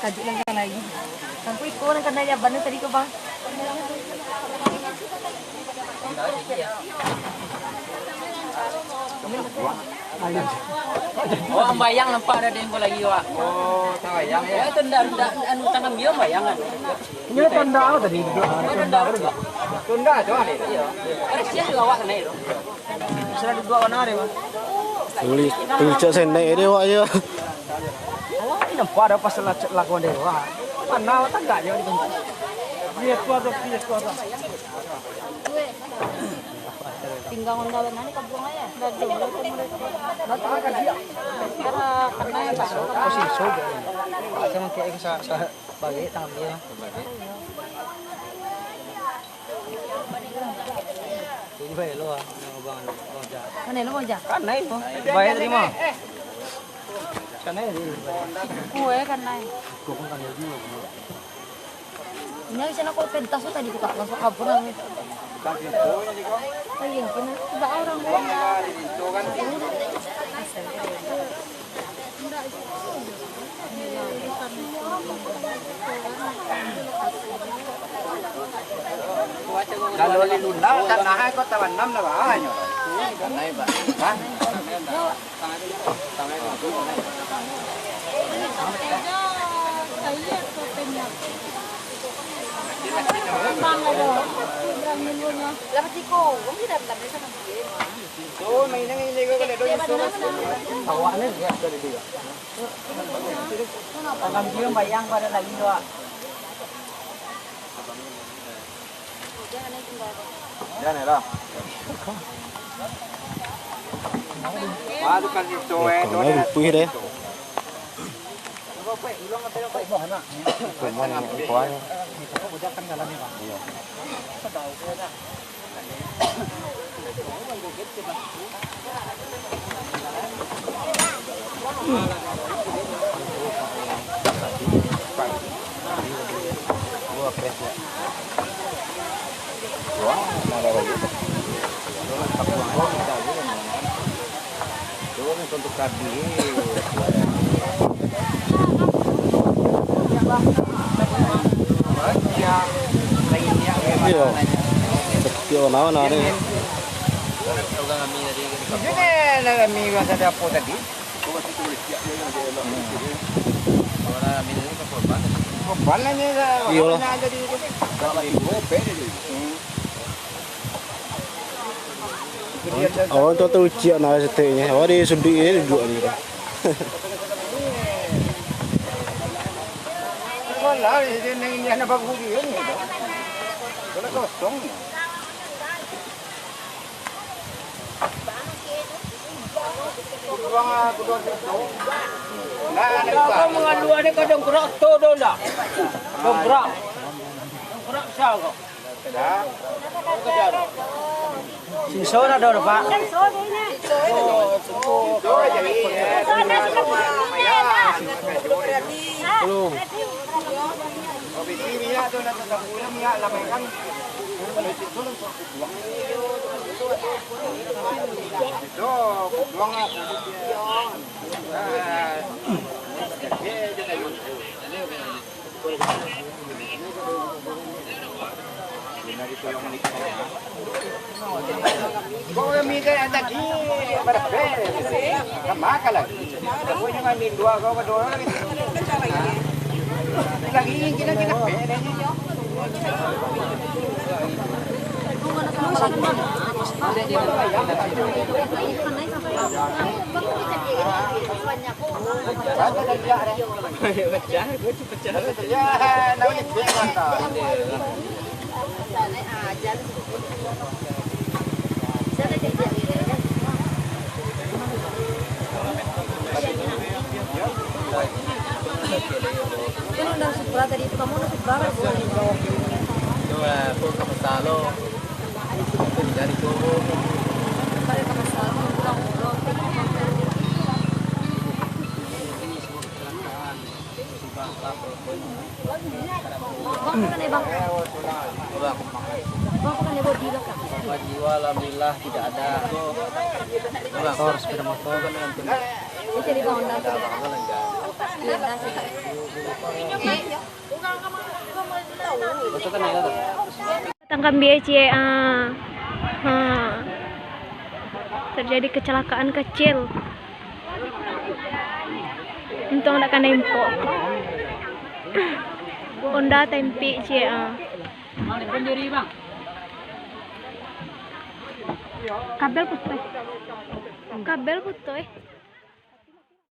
Adik lang ka lagi. Sampai ikaw nang kanaya ba na tadi ko ba? Oh, ang bayang nampak ada di lagi Wak. Oh, bayang ya. Itu ndak anu tangan dia bayangan. Ini tanda apa tadi? Tunda juga. Tunda tu ada. Iya. Ada siapa juga Wak sana itu. Sudah dua warna ada, Mas. Tujuh sendek ini Wak ya. Oh, ini nampak ada pas lakukan dewa. Mana tak enggak dia di Lihat kuat, lihat kuat. Tinggal nggawen nani kabuang aja. Dadu kan dia. Karena ya Pak. posisi soga. Saya mau kayak sa bagi tangan dia. Ini bayar lo ah, bang ja. Mana lo aja? Kan naik mo. Bayar terima. Sana ini. Kue kan naik. Kau pun kan dia. Ini sana kau pentas tu tadi kita masuk kabur nang. Ayun, kena ba orang mo. Kalau lilunda tanah ko tawan nam na ba nyo. Tanay ba? Ha? Dapat iko, kung hindi dapat sa mga Oh, may nangiligo ko dito yung surat. Tawanan ya dari dia. Tangan dia bayang pada lagi dua. Jangan lah. Baru kan itu Nó rupih deh. Cuman yang kuahnya. Iya. Gua presnya. Wah, ada lagi. Itu untuk tadi. Iya. Kecil naon ada. Ini kami ada apa tadi? Korban ini ada di Oh, itu tuh ujian nah setenya. Oh, di sudut ini duduk ni. Wala, ini na bagus yun. Wala kosong. Nah, mga luwa ni kadang gerak todo lah. Gerak. Gerak siya ko. Sinso na daw Pak. Belum. Kau mikir ada di berapa? Kamu lagi. Kau jangan min dua, kau berdua lagi. Lagi kita beda ni. Kan udah supra tadi itu kamu udah supra kan bukan itu. Coba pun kamu salo. Dari dulu. Kali kamu salah pulang pulang. Bang kan ya bang? Bang kan ya bodi lah kan? Jiwa alhamdulillah tidak ada. Motor sepeda motor kan Ini jadi bang Honda tuh. Tangkap BCA. Terjadi kecelakaan kecil. Untung tak kena impor. Honda tempi CA. Kabel putus.